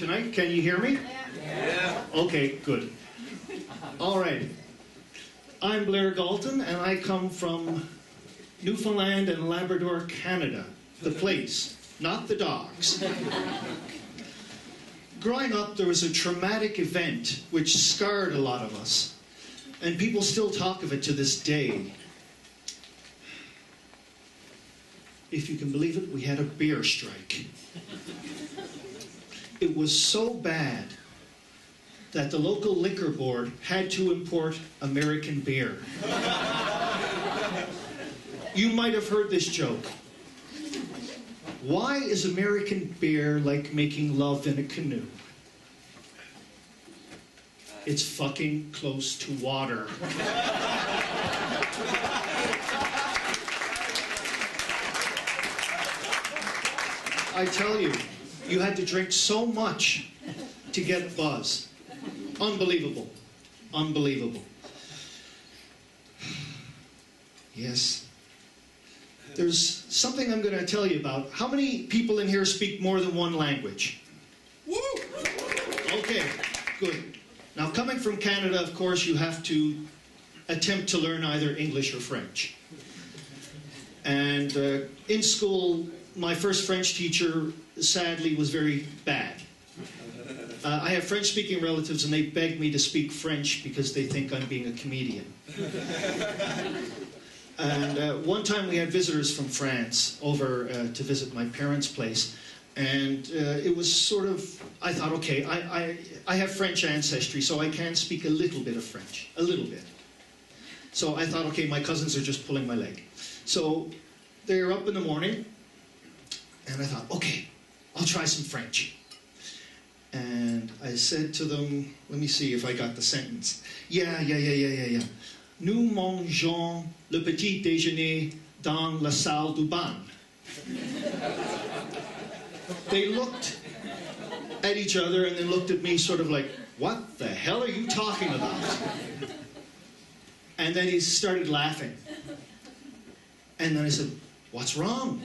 tonight. Can you hear me? Yeah. Okay, good. All right. I'm Blair Gaulton, and I come from Newfoundland and Labrador, Canada. The place, not the dogs. Growing up, there was a traumatic event which scarred a lot of us, and people still talk of it to this day. If you can believe it, we had a beer strike. It was so bad that the local liquor board had to import American beer. You might have heard this joke. Why is American beer like making love in a canoe? It's fucking close to water. I tell you, you had to drink so much to get a buzz. Unbelievable. Unbelievable. Yes. There's something I'm going to tell you about. How many people in here speak more than one language? Woo! Okay, good. Now, coming from Canada, of course, you have to attempt to learn either English or French. And in school, my first French teacher, sadly, was very bad. I have French-speaking relatives, and they beg me to speak French because they think I'm being a comedian. And one time we had visitors from France over to visit my parents' place, and it was sort of, I thought, okay, I have French ancestry, so I can speak a little bit of French, a little bit. So I thought, okay, my cousins are just pulling my leg. So they were up in the morning, and I thought, okay, I'll try some French. And I said to them, let me see if I got the sentence. Yeah. Nous mangeons le petit déjeuner dans la salle du bain. They looked at each other and then looked at me sort of like, what the hell are you talking about? And then he started laughing. And then I said, what's wrong?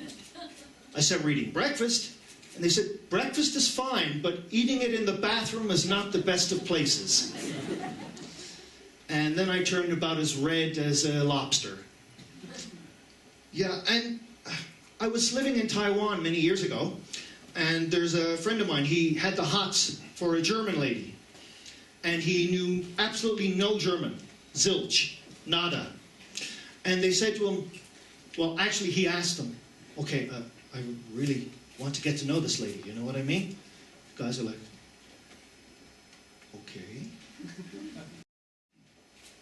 I said, we're eating breakfast. And they said, breakfast is fine, but eating it in the bathroom is not the best of places. And then I turned about as red as a lobster. Yeah, and I was living in Taiwan many years ago, and there's a friend of mine, he had the hots for a German lady. And he knew absolutely no German. Zilch. Nada. And they said to him, well, actually he asked them, okay, I really want to get to know this lady, you know what I mean? Guys are like, okay.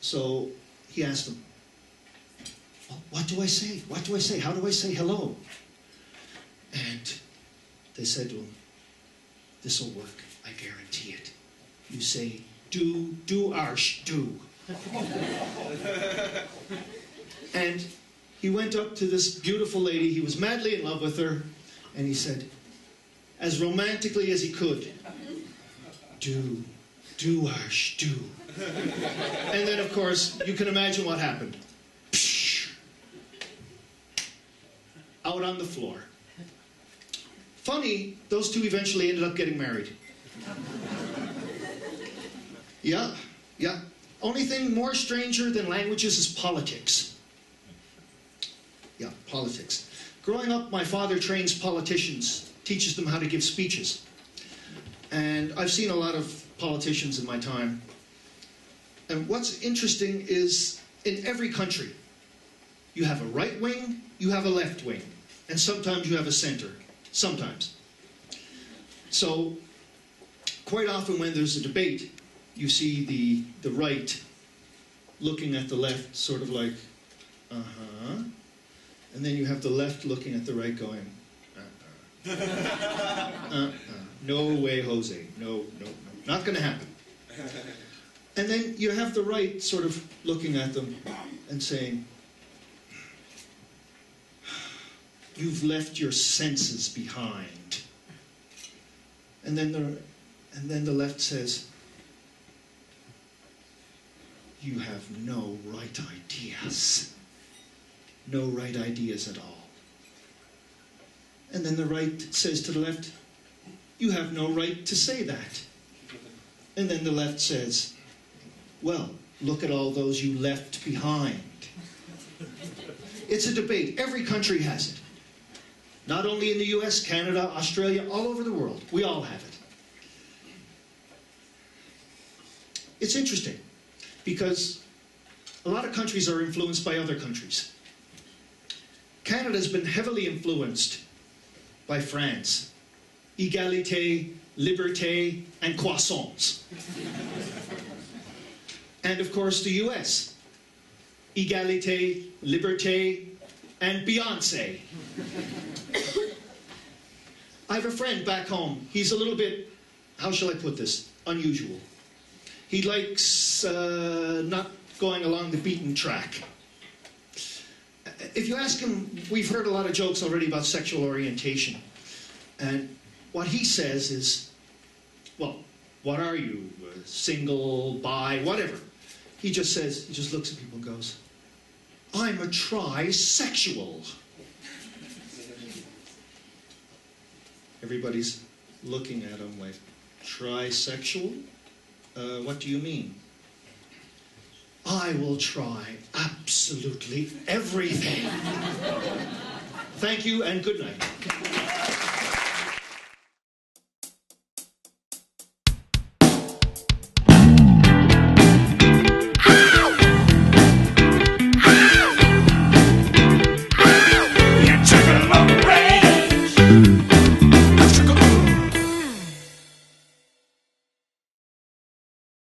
So he asked them, well, what do I say? What do I say? How do I say hello? And they said to him, this'll work, I guarantee it. You say, do arsh, do. And he went up to this beautiful lady, he was madly in love with her, and he said, as romantically as he could, do arsh, do. And then, of course, you can imagine what happened. Psh! Out on the floor. Funny, those two eventually ended up getting married. Yeah. Only thing more stranger than languages is politics. Yeah, politics. Growing up, my father trains politicians, teaches them how to give speeches. And I've seen a lot of politicians in my time. And what's interesting is, in every country, you have a right wing, you have a left wing, and sometimes you have a center. Sometimes. So, quite often when there's a debate, you see the right looking at the left, sort of like, uh-huh. And then you have the left looking at the right going, no way, Jose. No. Not going to happen. And then you have the right sort of looking at them and saying, you've left your senses behind. And then the left says, you have no right ideas. No right ideas at all. And then the right says to the left, you have no right to say that. And then the left says, well, look at all those you left behind. It's a debate. Every country has it. Not only in the US, Canada, Australia, all over the world. We all have it. It's interesting because a lot of countries are influenced by other countries. Canada's been heavily influenced by France. Égalité, liberté, and croissants. And of course the US. Égalité, liberté, and Beyonce. I have a friend back home. He's a little bit, how shall I put this, unusual. He likes not going along the beaten track. If you ask him, we've heard a lot of jokes already about sexual orientation. And what he says is, well, what are you? Single, bi, whatever. He just says, he just looks at people and goes, I'm a trisexual. Everybody's looking at him like, trisexual? What do you mean? I will try absolutely everything. Thank you and good night.